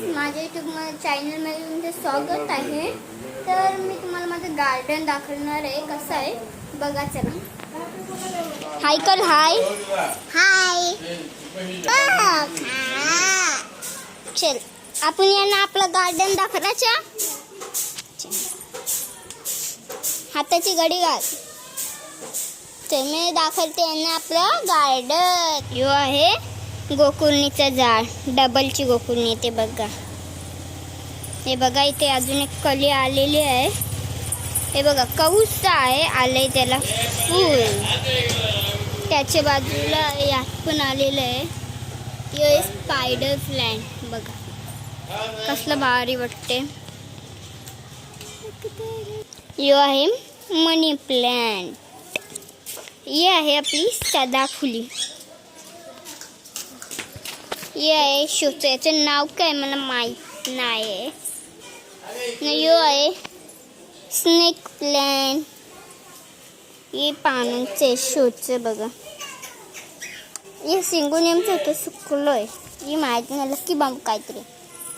माझ्या यूट्यूब चॅनलमध्ये तुमचं स्वागत आहे. तर मी तुम्हाला माझं गार्डन दाखवणार आहे. कसं आहे बघा. चला हाय कर. हाय हाय. चल आपण यांना आपलं गार्डन दाखवायचं. हाताची घडी घाल. तर मी दाखवते यांना आपलं गार्डन. यो आहे गोकुळणीचं झाड, डबलची गोकुळणी. ते बघा, हे बघा इथे अजून एक कली आलेली आहे. हे बघा कौस आहे, आलंय त्याला फूल. त्याच्या बाजूला यात पण आलेलं आहे. हे स्पायडर प्लांट बघा कसलं भारी वाटते. यो आहे मनी प्लांट. ही आहे आपली सदाफुली. ये आहे शोचं. याचं नाव काय मला माहीत नाही. यो आहे स्नेक प्लॅन्ट. हे पानांचे शोचं बघा. हे सिंगोनियमचं होतं, सुकलं आहे. ही माहिती नाही लकी बांब काहीतरी.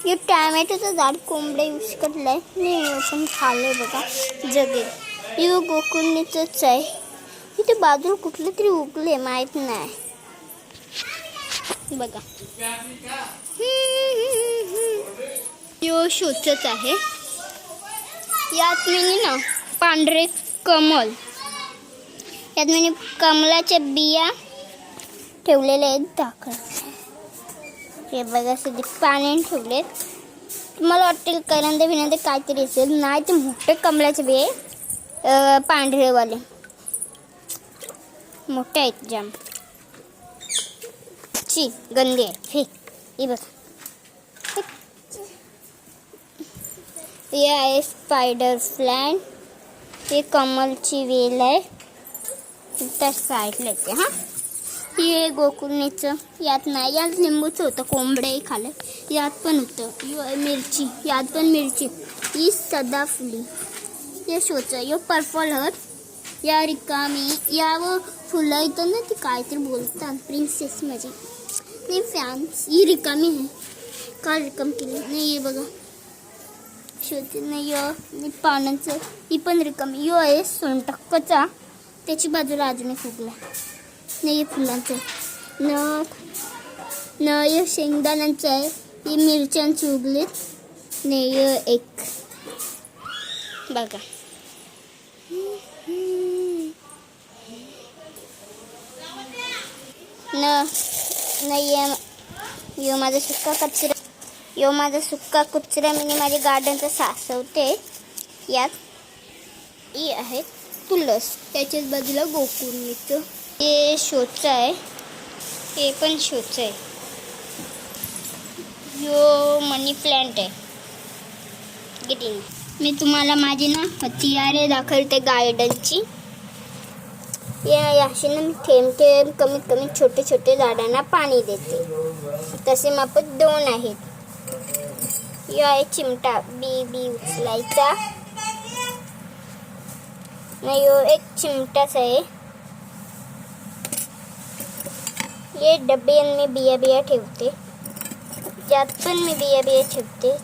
हे टॅमॅटोचं झाड कोंबडे यूज करलंय. मी पण खाल्लंय बघा जगेल. हे गोकुळणीचंच आहे. इथे बाजूला कुठलं तरी उगले माहीत नाही बघा. यो शोचच आहे. यात मी ना पांढरे कमल, यात मी कमलाच्या बिया ठेवलेल्या आहेत. दाखल हे बघा सध्या पाण्याने ठेवलेत. तुम्हाला वाटेल करंदे बिनंदे काहीतरी असेल, नाही ते मोठे कमलाचे बिये, पांढरेवाले मोठे आहेत जाम. ची गंदी आहे. हे बघा हे आहे स्पायडर प्लांट. हे कमलची वेल आहे. त्या साईडला येते. हा हे गोकुळणीचं. यात नाही, यात लिंबूचं होतं, कोंबड्याही खाल्लं. यात पण होतं मिरची, यात पण मिरची. ही सदाफुली. हे शोचं. यो पर्पल हर्ट. या रिकामी यावर फुलं येतं ना, ती काहीतरी बोलतात प्रिन्सेस माझी. नाही फॅन्स. ही रिकामी आहे. का रिकाम केली नाही. हे बघा शोचे नाही. यो पानांचं. ही पण रिकामी. यो आहे सोनटक्कचा. त्याची बाजूला अजून एक उगला नाही. हे फुलांचं न शेंगदाण्यांचं आहे. ही मिरच्यांची उगलीत नाही. एक बघा नाही. यो माझा सुक्का कचरा. यो माझा सुक्का कचरा मी माझ्या गार्डनचा साचवते. यात ही आहे तुळस. त्याच्याच बाजूला गोकुळणीचं. हे शोचं आहे. हे पण शोचं आहे. यो मनी प्लांट आहे ग्रीन. मी तुम्हाला माझी ना हत्यारे दाखवते गार्डनची. याशी ना मी थेंब थेंब कमीत कमी छोटे छोटे झाडांना पाणी देते. तसे मापत 2 आहेत. यो आहे चिमटा. बी उचलायचा नाही. यो एक चिमटाच आहे. हे डबे मी बिया ठेवते. त्यात पण मी बिया ठेवते.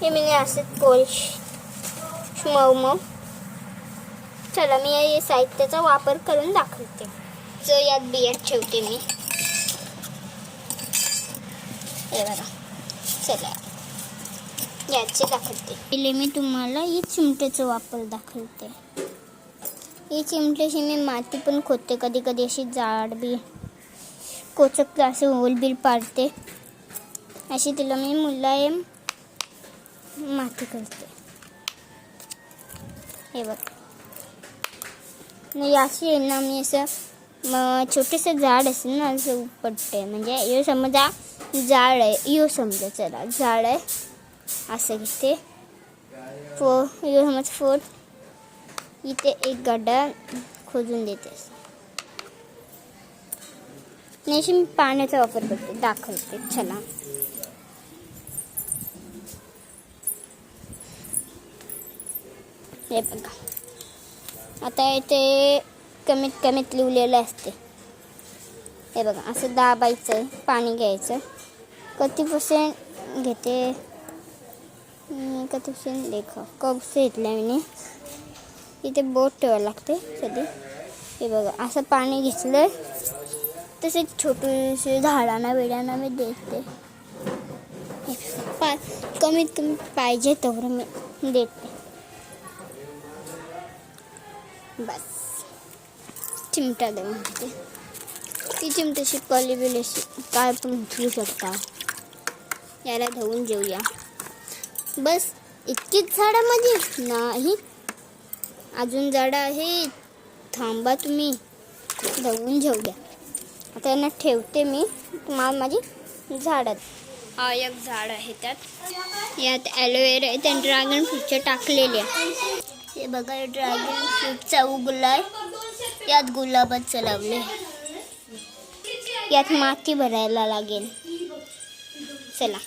हे मी असंच पॉलिश मऊ. चला मी या साहित्याचा वापर करून दाखवते. जो यात बिया ठेवते मी. हे बघा. चला याचे दाखवते. पहिले मी तुम्हाला ही चिमट्याचा वापर दाखवते. ही चिमट्याशी मी माती पण खोदते. कधी कधी अशी जाड बी कोचकते, असे होलबिल पाडते. अशी तिला मी मुलायम माती करते. हे बघ नाही. अशी आहे ना मी असं छोटंसं झाड असेल ना असं उपटते. म्हणजे यो समजा झाड आहे. यो समजा चला झाड आहे असं घेते. यो समज फोड. इथे एक गड्डा खोदून देते. नाही मी पाण्याचा वापर करते. दाखवते चला. हे बघा आता इथे कमीत लिवलेलं असते. हे बघा असं दाबायचं, पाणी घ्यायचं. किती % घेते का तुझे देखा कप से घेतला मी. इथे बोट ठेवायला लागते सध्या. हे बघा असं पाणी घेतलंय. तसेच छोटेसे झाडांना वेड्यांना मी देते. कमीत कमी पाहिजे तेवढं मी देते. बस चिमटा दे म्हणते. ती चिमट्याशी कली बिलेशी काय पण उचलू शकता. याला धुवून जेवूया. बस इतकीच झाडामध्ये नाही, अजून झाडं आहे. थांबा तुम्ही, धुवून जेवू द्या. आता यांना ठेवते मी. तुम्हाला माझी झाडात. हा एक झाड आहे. यात ॲलोवेरा आहे. त्या ड्रॅगन फ्रूटच्या टाकलेल्या. हे बघा ड्रॅगन फ्रूटचा उगलाय. यात गुलाबाचं लावले. यात माती भरायला लागेल. चला